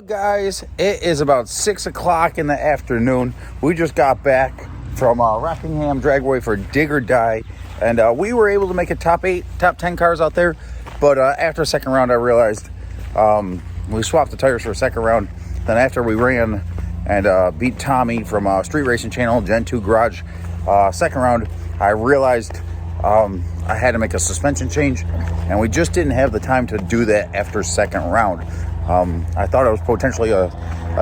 Well, guys, it is about 6 o'clock in the afternoon. We just got back from Rockingham Dragway for Dig or Die, and we were able to make a top 10 cars out there. But after a second round, I realized we swapped the tires for a second round. Then after we ran and beat Tommy from Street Racing Channel, Gen 2 Garage, second round, I realized I had to make a suspension change, and we just didn't have the time to do that after second round. I thought it was potentially a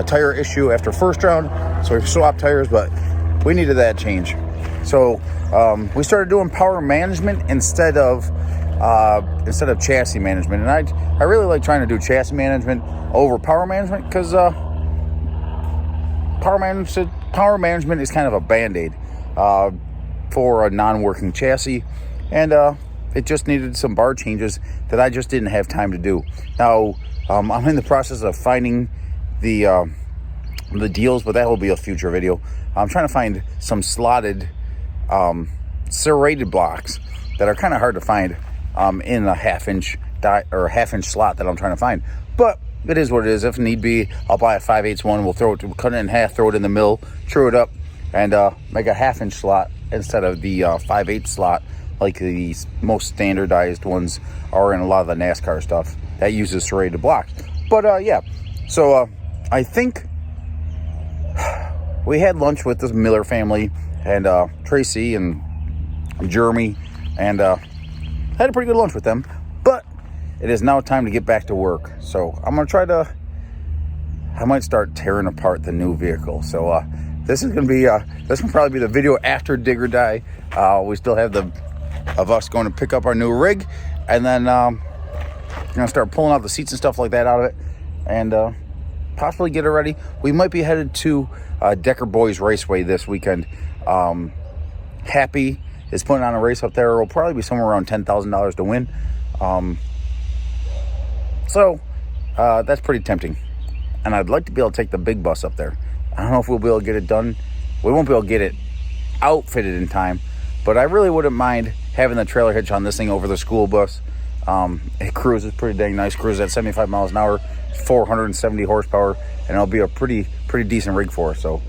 tire issue after first round, so we swapped tires, but we needed that change. So we started doing power management instead of chassis management, and I really like trying to do chassis management over power management because power management is kind of a band-aid for a non-working chassis, and it just needed some bar changes that I just didn't have time to do. Now I'm in the process of finding the deals, but that will be a future video. I'm trying to find some slotted serrated blocks that are kind of hard to find in a half-inch slot that I'm trying to find. But it is what it is. If need be, I'll buy a 5/8 one. We'll cut it in half, throw it in the mill, true it up, and make a half-inch slot instead of the 5/8 slot like the most standardized ones are in a lot of the NASCAR stuff that uses serrated blocks. But yeah, so I think we had lunch with the Miller family and Tracy and Jeremy, and had a pretty good lunch with them. But it is now time to get back to work. So I'm gonna I might start tearing apart the new vehicle. So this is gonna be this will probably be the video after Dig or Die. We still have of us going to pick up our new rig, and then gonna start pulling out the seats and stuff like that out of it, and possibly get it ready. We might be headed to Decker Boys Raceway this weekend. Happy is putting on a race up there. It'll probably be somewhere around $10,000 to win. So that's pretty tempting, and I'd like to be able to take the big bus up there. I don't know if we'll be able to get it done. We won't be able to get it outfitted in time, but I really wouldn't mind having the trailer hitch on this thing over the school bus. It cruises pretty dang nice. Cruises at 75 miles an hour, 470 horsepower, and it'll be a pretty decent rig for us. So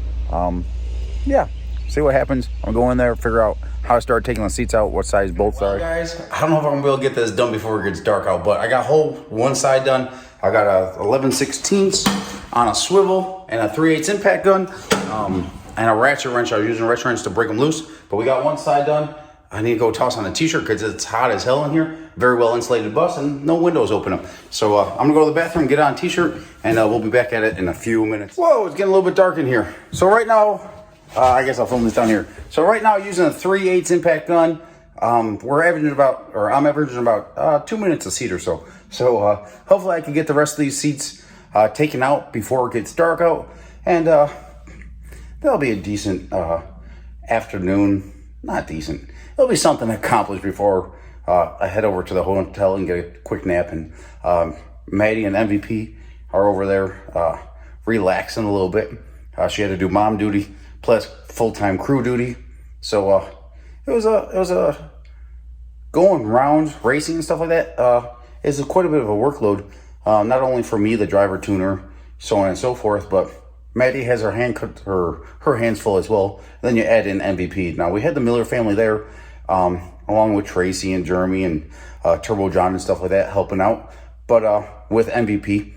yeah, see what happens. I'm going in there, figure out how to start taking the seats out, what size bolts are. Guys, I don't know if I'm gonna be able to get this done before it gets dark out, but I got one side done. I got a 11/16 on a swivel and a 3/8 impact gun, and a ratchet wrench. I was using a ratchet wrench to break them loose, but we got one side done. I need to go toss on a t-shirt because it's hot as hell in here. Very well insulated bus and no windows open up. So I'm gonna go to the bathroom, get on a t-shirt, and we'll be back at it in a few minutes. Whoa, it's getting a little bit dark in here. So right now, I guess I'll film this down here. So right now, using a 3/8 impact gun, I'm averaging about 2 minutes a seat or so. So hopefully I can get the rest of these seats taken out before it gets dark out, and that'll be a decent afternoon. Not decent. It'll be something accomplished before I head over to the hotel and get a quick nap. And Maddy and MVP are over there relaxing a little bit. She had to do mom duty plus full-time crew duty. So it was a going rounds, racing and stuff like that is quite a bit of a workload. Not only for me, the driver tuner, so on and so forth, but Maddy has her hands full as well. Then you add in MVP. Now we had the Miller family there, along with Tracy and Jeremy and Turbo John and stuff like that helping out. But with MVP,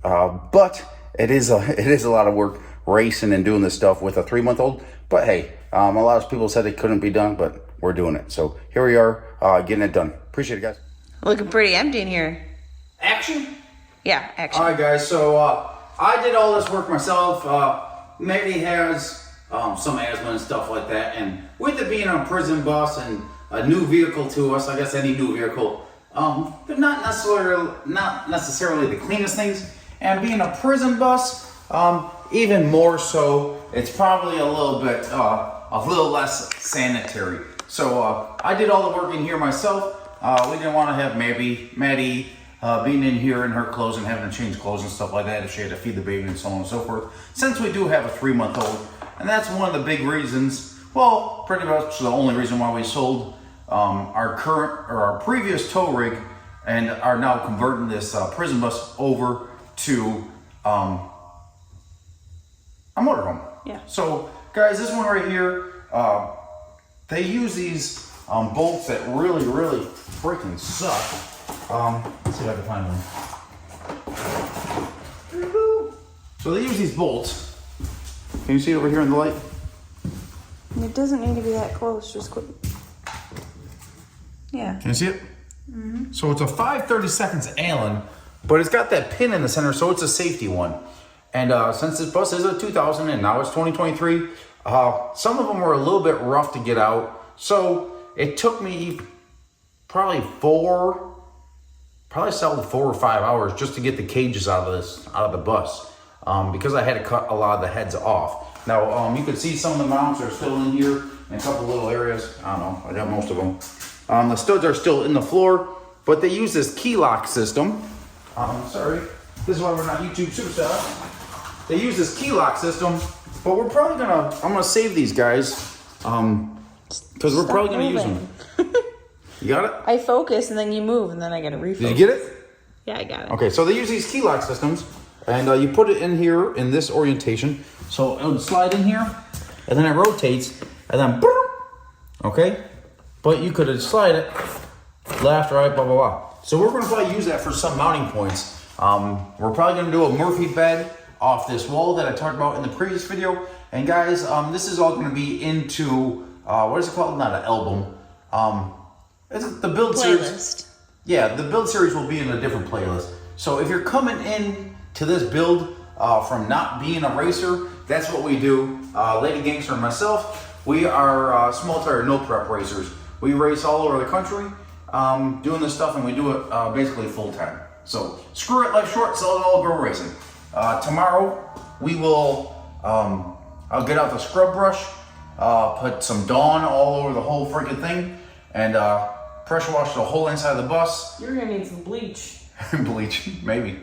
but it is a lot of work racing and doing this stuff with a 3-month-old. But hey, a lot of people said it couldn't be done, but we're doing it. So here we are, getting it done. Appreciate it, guys. Looking pretty empty in here. Action? Yeah, action. All right, guys. So I did all this work myself. Maddy has some asthma and stuff like that, and with it being a prison bus and a new vehicle to us, I guess any new vehicle, they're not necessarily the cleanest things. And being a prison bus, even more so, it's probably a little less sanitary. So I did all the work in here myself. We didn't want to have Maddy being in here in her clothes and having to change clothes and stuff like that if she had to feed the baby and so on and so forth, since we do have a 3-month-old. And that's one of the big reasons, well, pretty much the only reason why we sold our previous tow rig and are now converting this prison bus over to a motorhome. Yeah. So guys, this one right here, they use these bolts that really freaking suck. Let's see if I can find one. So they use these bolts. Can you see it over here in the light? It doesn't need to be that close, just quick. Yeah. Can you see it? Mm-hmm. So it's a 5/32 Allen, but it's got that pin in the center, so it's a safety one. And since this bus is a 2000 and now it's 2023, some of them were a little bit rough to get out. So it took me probably solid 4 or 5 hours just to get the cages out of the bus, because I had to cut a lot of the heads off. Now you can see some of the mounts are still in here in a couple little areas. I don't know, I got most of them. The studs are still in the floor, but they use this key lock system. Sorry, this is why we're not YouTube superstars. They use this key lock system, but we're probably I'm gonna save these guys, because we're probably gonna use them. You got it? I focus and then you move and then I gotta refocus. Did you get it? Yeah, I got it. Okay, so they use these key lock systems, and you put it in here in this orientation. So it would slide in here, and then it rotates, and then boom, okay? But you could slide it left, right, blah, blah, blah. So we're gonna probably use that for some mounting points. We're probably gonna do a Murphy bed off this wall that I talked about in the previous video. And guys, this is all gonna be into, what is it called? Not an album. It's the build Playlist. series. Yeah, the build series will be in a different playlist. So if you're coming in to this build from not being a racer, that's what we do. Lady Gangster and myself, we are small tire, no prep racers. We race all over the country doing this stuff, and we do it basically full time. So screw it, life short, sell it all, go racing. Tomorrow we will, I'll get out the scrub brush, put some Dawn all over the whole freaking thing, and pressure wash the whole inside of the bus. You're gonna need some bleach. Bleach, maybe.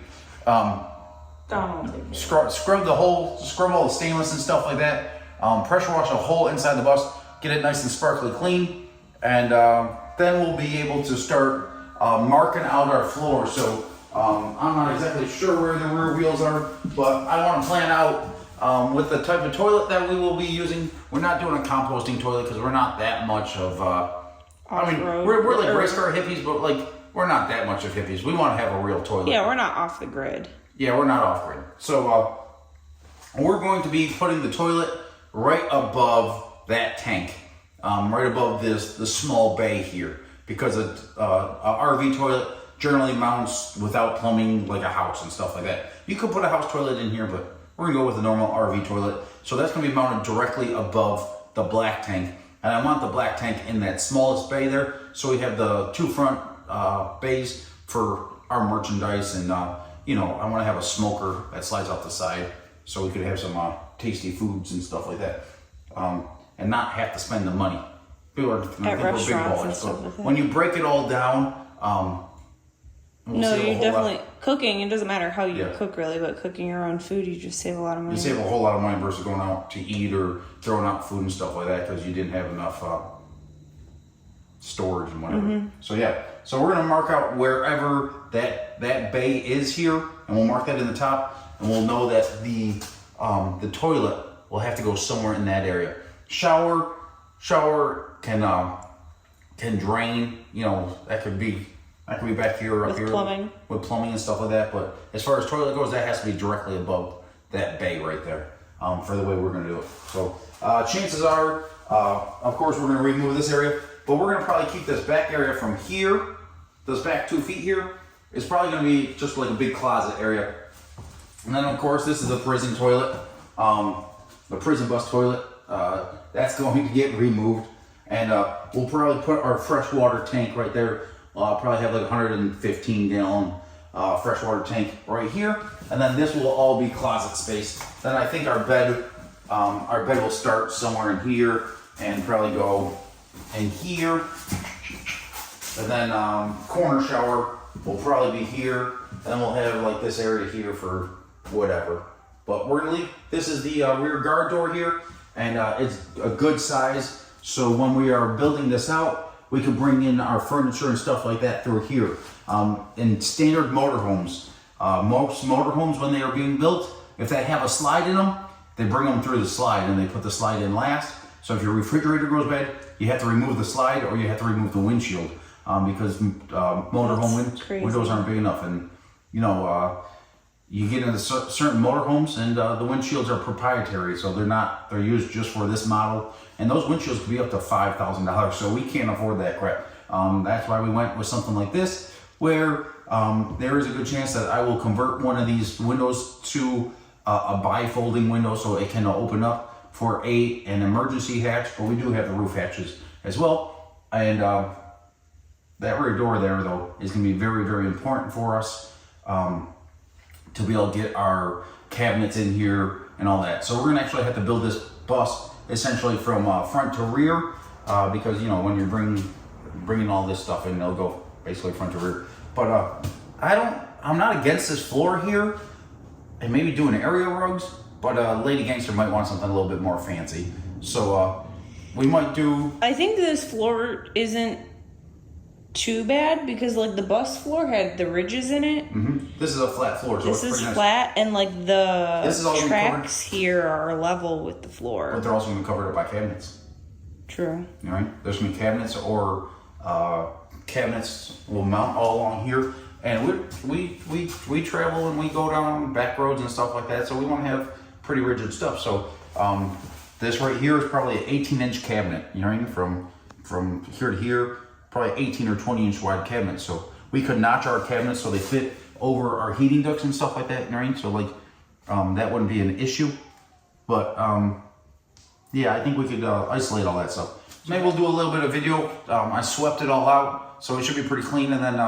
Don't Scrub all the stainless and stuff like that. Pressure wash the whole inside the bus, get it nice and sparkly clean, and then we'll be able to start marking out our floor. So I'm not exactly sure where the rear wheels are, but I want to plan out with the type of toilet that we will be using. We're not doing a composting toilet because we're not that much of, we're like race car hippies, but like we're not that much of hippies. We want to have a real toilet. Yeah, we're not off the grid. Yeah, we're not off grid. So we're going to be putting the toilet right above that tank, right above the small bay here, because a RV toilet generally mounts without plumbing like a house and stuff like that. You could put a house toilet in here, but we're gonna go with a normal RV toilet. So that's gonna be mounted directly above the black tank. And I want the black tank in that smallest bay there, so we have the two front bays for our merchandise, and I want to have a smoker that slides off the side, so we could have some tasty foods and stuff like that, and not have to spend the money. People are think we're big ballers, so when you break it all down, no, you definitely cooking. It doesn't matter how you cook really, but cooking your own food, you just save a lot of money. You save a whole lot of money versus going out to eat or throwing out food and stuff like that because you didn't have enough storage and whatever. Mm-hmm. So yeah, so we're gonna mark out wherever that bay is here, and we'll mark that in the top, and we'll know that the toilet will have to go somewhere in that area. Shower can drain. That could be back here or up here with plumbing and stuff like that. But as far as toilet goes, that has to be directly above that bay right there, for the way we're gonna do it. So chances are, of course, we're gonna remove this area, but we're gonna probably keep this back area from here. This back 2 feet here is probably gonna be just like a big closet area. And then of course, this is a prison toilet, the prison bus toilet. That's going to get removed, and we'll probably put our freshwater tank right there. Probably have like 115 gallon freshwater tank right here, and then this will all be closet space. Then I think our bed will start somewhere in here and probably go in here, and then corner shower will probably be here, and then we'll have like this area here for whatever. But we're gonna leave. This is the rear guard door here, and it's a good size. So when we are building this out, we can bring in our furniture and stuff like that through here. In standard motorhomes, Most motorhomes, when they are being built, if they have a slide in them, they bring them through the slide and they put the slide in last. So if your refrigerator goes bad, you have to remove the slide or you have to remove the windshield because motorhome windows aren't big enough. And you know, you get into certain motorhomes and the windshields are proprietary, so they're used just for this model. And those windshields could be up to $5,000, so we can't afford that crap. That's why we went with something like this, where there is a good chance that I will convert one of these windows to a bifolding window so it can open up for an emergency hatch, but we do have the roof hatches as well. And that rear door there, though, is going to be very, very important for us to be able to get our cabinets in here and all that. So we're going to actually have to build this bus essentially from front to rear because, you know, when you're bringing all this stuff in, they'll go basically front to rear. But I'm not against this floor here and maybe doing area rugs, but Lady Gangster might want something a little bit more fancy. So we might do... I think this floor isn't too bad because like the bus floor had the ridges in it. This is a flat floor. So this is flat and like the tracks here are level with the floor. But they're also going to be covered up by cabinets. True. All right. There's going to be cabinets or cabinets will mount all along here. And we travel and we go down back roads and stuff like that. So we want to have pretty rigid stuff. So this right here is probably an 18-inch cabinet. You know what I mean? From here to here. Probably 18 or 20 inch wide cabinets. So we could notch our cabinets so they fit over our heating ducts and stuff like that, you know what I mean? So like that wouldn't be an issue. But yeah, I think we could isolate all that stuff. Maybe we'll do a little bit of video. I swept it all out, so it should be pretty clean. And then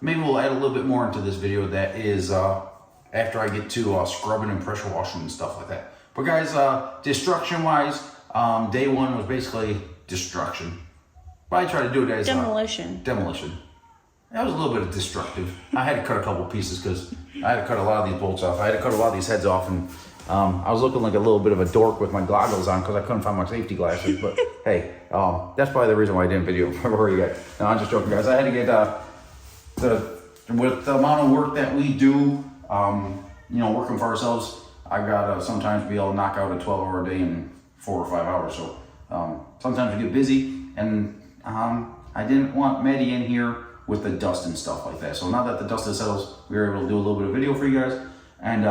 maybe we'll add a little bit more into this video that is after I get to scrubbing and pressure washing and stuff like that. But guys, destruction wise, day one was basically destruction. What I try to do it as demolition. Demolition. That was a little bit of destructive. I had to cut a couple pieces because I had to cut a lot of these bolts off. I had to cut a lot of these heads off, and I was looking like a little bit of a dork with my goggles on because I couldn't find my safety glasses. But hey, that's probably the reason why I didn't video for you guys. No, I'm just joking, guys. I had to get with the amount of work that we do, you know, working for ourselves. I got to sometimes be able to knock out a 12-hour day in 4 or 5 hours. So sometimes we get busy and. I didn't want Maddy in here with the dust and stuff like that. So now that the dust has settled, we were able to do a little bit of video for you guys. And,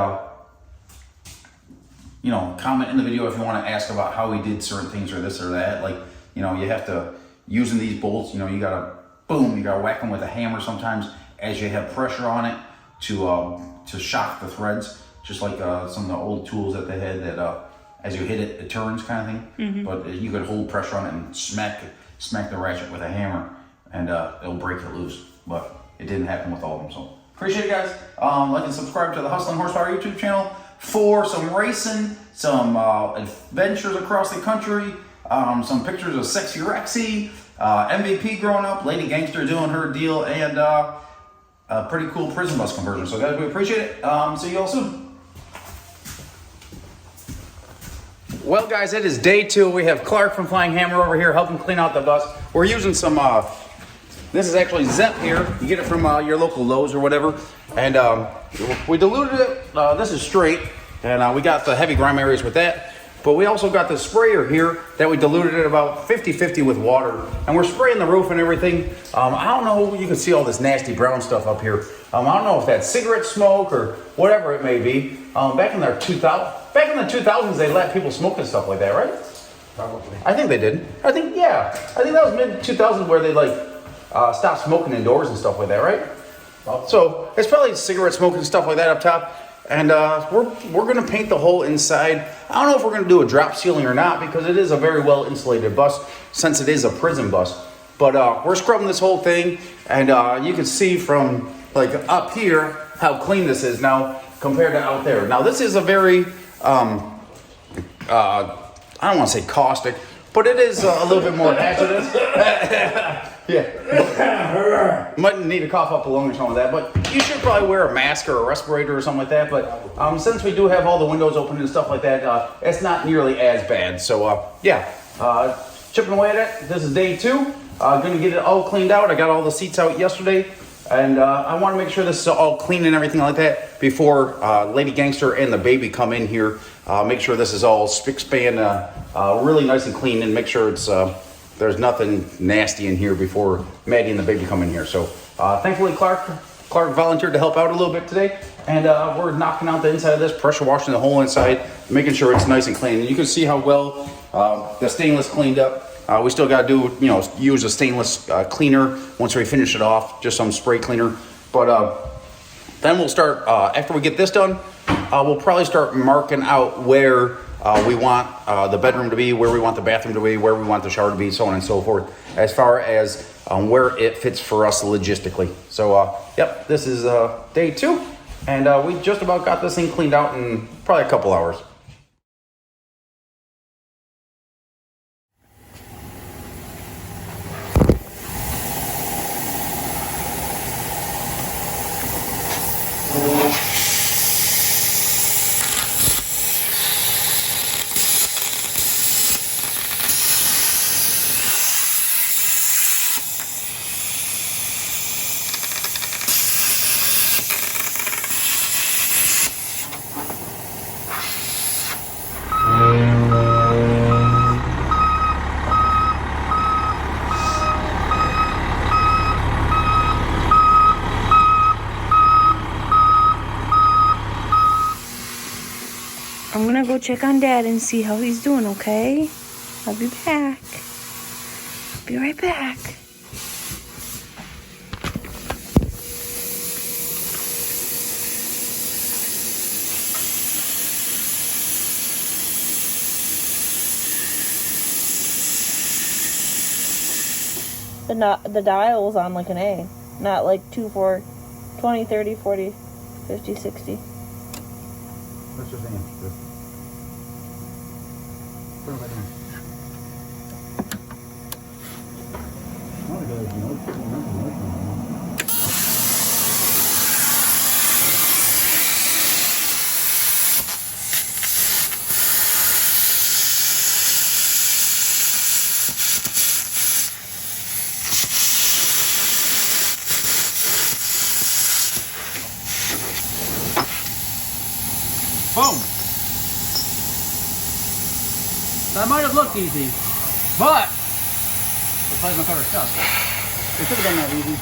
you know, comment in the video if you want to ask about how we did certain things or this or that. Like, you know, you have to, using these bolts, you know, you got to, boom, you got to whack them with a hammer sometimes as you have pressure on it to shock the threads. Just like some of the old tools that they had that as you hit it, it turns kind of thing. But you could hold pressure on it and smack the ratchet with a hammer and it'll break it loose. But it didn't happen with all of them. So appreciate it, guys. Like and subscribe to the Hustlin' Horsepower YouTube channel for some racing, some adventures across the country, some pictures of Sexy Rexy, MVP growing up, Lady Gangster doing her deal, and a pretty cool prison bus conversion. So guys, we appreciate it. See you all soon. Well, guys, it is day 2. We have Clark from Flying Hammer over here helping clean out the bus. We're using some, this is actually Zep here. You get it from your local Lowe's or whatever. And we diluted it. This is straight. And we got the heavy grime areas with that. But we also got the sprayer here that we diluted it about 50-50 with water. And we're spraying the roof and everything. I don't know, you can see all this nasty brown stuff up here. I don't know if that's cigarette smoke or whatever it may be. Back in the 2000s, they let people smoke and stuff like that, right? Probably. I think they did. I think that was mid-2000s where they stopped smoking indoors and stuff like that, right? So it's probably cigarette smoke and stuff like that up top. And we're going to paint the whole inside. I don't know if we're going to do a drop ceiling or not because it is a very well insulated bus since it is a prison bus. But we're scrubbing this whole thing, and you can see from like up here how clean this is now compared to out there. Now this is a very, I don't want to say caustic, but it is a little bit more hazardous. Yeah. Might need to cough up a lung or something like that, but you should probably wear a mask or a respirator or something like that. But since we do have all the windows open and stuff like that, it's not nearly as bad. So yeah, chipping away at it. This is day 2. Gonna get it all cleaned out. I got all the seats out yesterday, And I want to make sure this is all clean and everything like that before Lady Gangster and the baby come in here. Make sure this is all spick span, really nice and clean, and make sure it's there's nothing nasty in here before Maddie and the baby come in here. So thankfully Clark volunteered to help out a little bit today, and we're knocking out the inside of this, pressure washing the whole inside, making sure it's nice and clean. And you can see how well the stainless cleaned up. We still got to do, use a stainless cleaner once we finish it off, just some spray cleaner. But then we'll start, after we get this done, we'll probably start marking out where we want the bedroom to be, where we want the bathroom to be, where we want the shower to be, so on and so forth, as far as where it fits for us logistically. So, yep, this is day 2, and we just about got this thing cleaned out in probably a couple hours. I'm gonna go check on Dad and see how he's doing, okay? I'll be back. Be right back. The dial was on like an A, not like 2, 4, 20, 30, 40, 50, 60. What's your thing? Put it back in. Boom! That might have looked easy, but the plasma cutter stuck. It could have been that easy.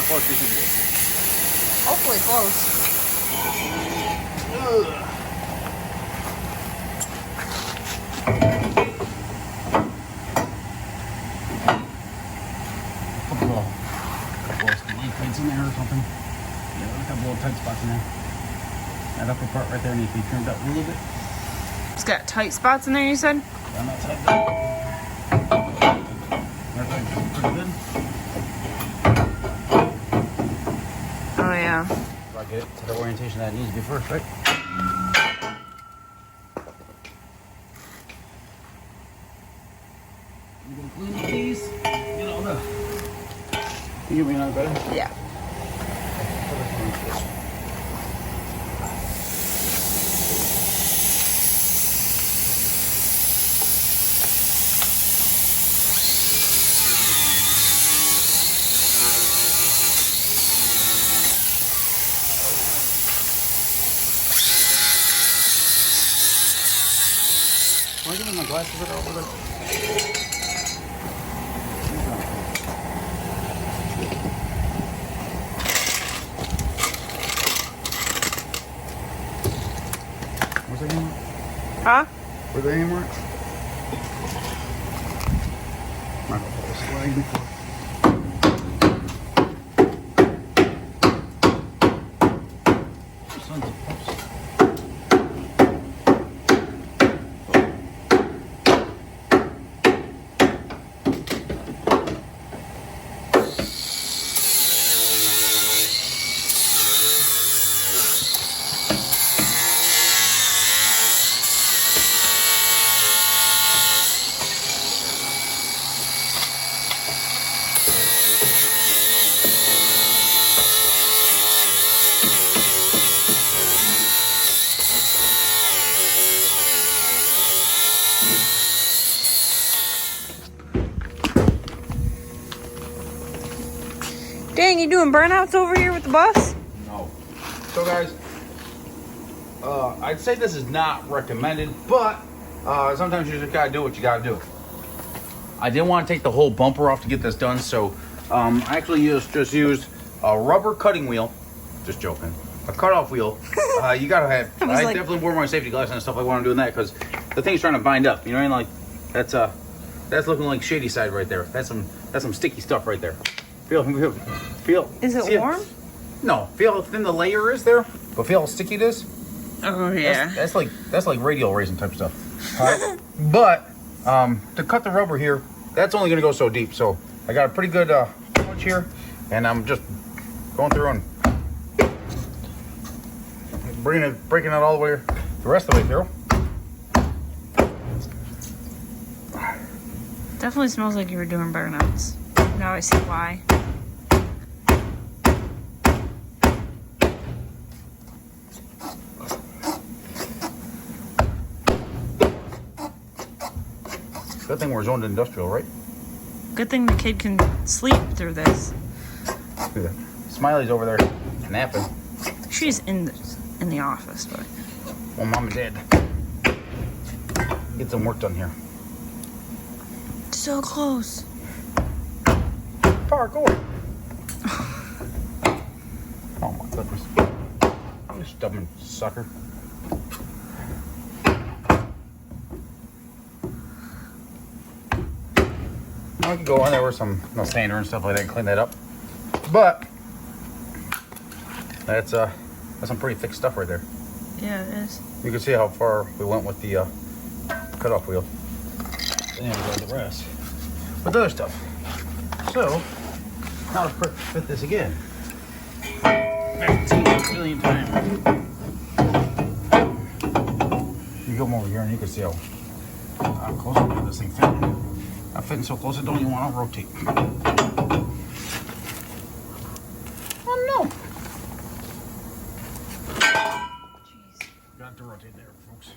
Close you can get. Hopefully close. Couple of light plates in there or something. Yeah, a couple of tight spots in there. That upper part right there needs to be trimmed up a little bit. It's got tight spots in there, you said? On that side there. Everything's pretty good. Oh, yeah. So I get it to the orientation that it needs to be first, right? You gonna clean these? Get all the... Can you give me another better? Yeah. Can I give me my glasses that are over there? Where's the hammer? Huh? Where's the hammer? I'm not gonna put this flag before. Sons of pups. Dang, you doing burnouts over here with the bus? No. So guys, I'd say this is not recommended, but sometimes you just gotta do what you gotta do. I didn't want to take the whole bumper off to get this done, so I actually just used a rubber cutting wheel. Just joking. A cutoff wheel. You gotta have. I definitely wore my safety glasses and stuff like when I'm doing that, because the thing's trying to bind up. You know what I mean? Like that's looking like shady side right there. That's some sticky stuff right there. Feel. Is it warm? No. Feel how thin the layer is there, but feel how sticky it is. Oh yeah. That's like radial raisin type stuff. But to cut the rubber here, that's only gonna go so deep. So I got a pretty good punch here, and I'm just going through and breaking it all the way, the rest of the way through. Definitely smells like you were doing burnouts. Now I see why. Good thing we're zoned industrial, right? Good thing the kid can sleep through this. Look at that. Smiley's over there napping. She's in the office, but. Well, Mom and Dad, get some work done here. So close. Park away. Oh my goodness. You stubborn sucker. I could go in there with some sander and stuff like that and clean that up. But that's some pretty thick stuff right there. Yeah, it is. You can see how far we went with the cutoff wheel. Then we got the rest with the other stuff. So now let's fit this again. Back to a million times. You come over here and you can see how close we got this thing fitting. I'm fitting so close I don't even want to rotate. Oh no! Jeez. Got to rotate there, folks.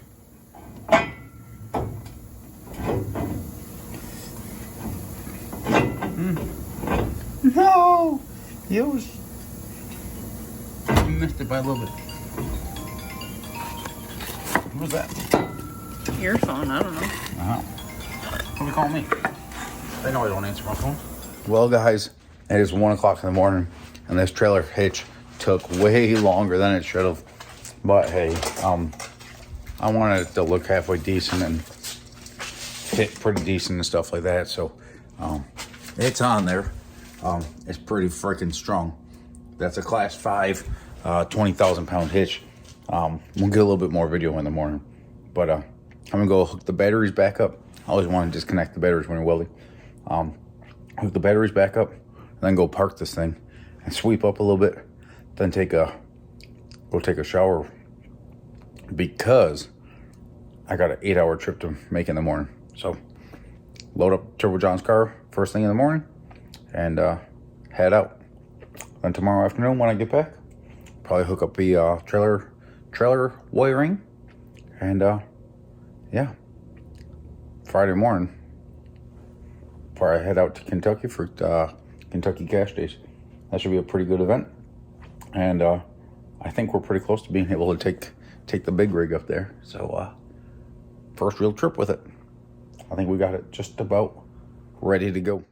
No! You missed it by a little bit. What was that? Your phone, I don't know. What do you call me? They know I don't answer my phone. Well, guys, it is 1 o'clock in the morning, and this trailer hitch took way longer than it should have. But hey, I wanted it to look halfway decent and fit pretty decent and stuff like that. So it's on there. It's pretty freaking strong. That's a class 5, 20,000 pound hitch. We'll get a little bit more video in the morning, but I'm gonna go hook the batteries back up. I always want to disconnect the batteries when you're welding. Hook the batteries back up, and then go park this thing and sweep up a little bit. Then go take a shower, because I got an 8-hour trip to make in the morning. So load up Turbo John's car first thing in the morning and head out. Then tomorrow afternoon when I get back, probably hook up the trailer wiring, and yeah, Friday morning before I head out to Kentucky for Kentucky Cash Days. That should be a pretty good event, and I think we're pretty close to being able to take the big rig up there. So first real trip with it. I think we got it just about ready to go.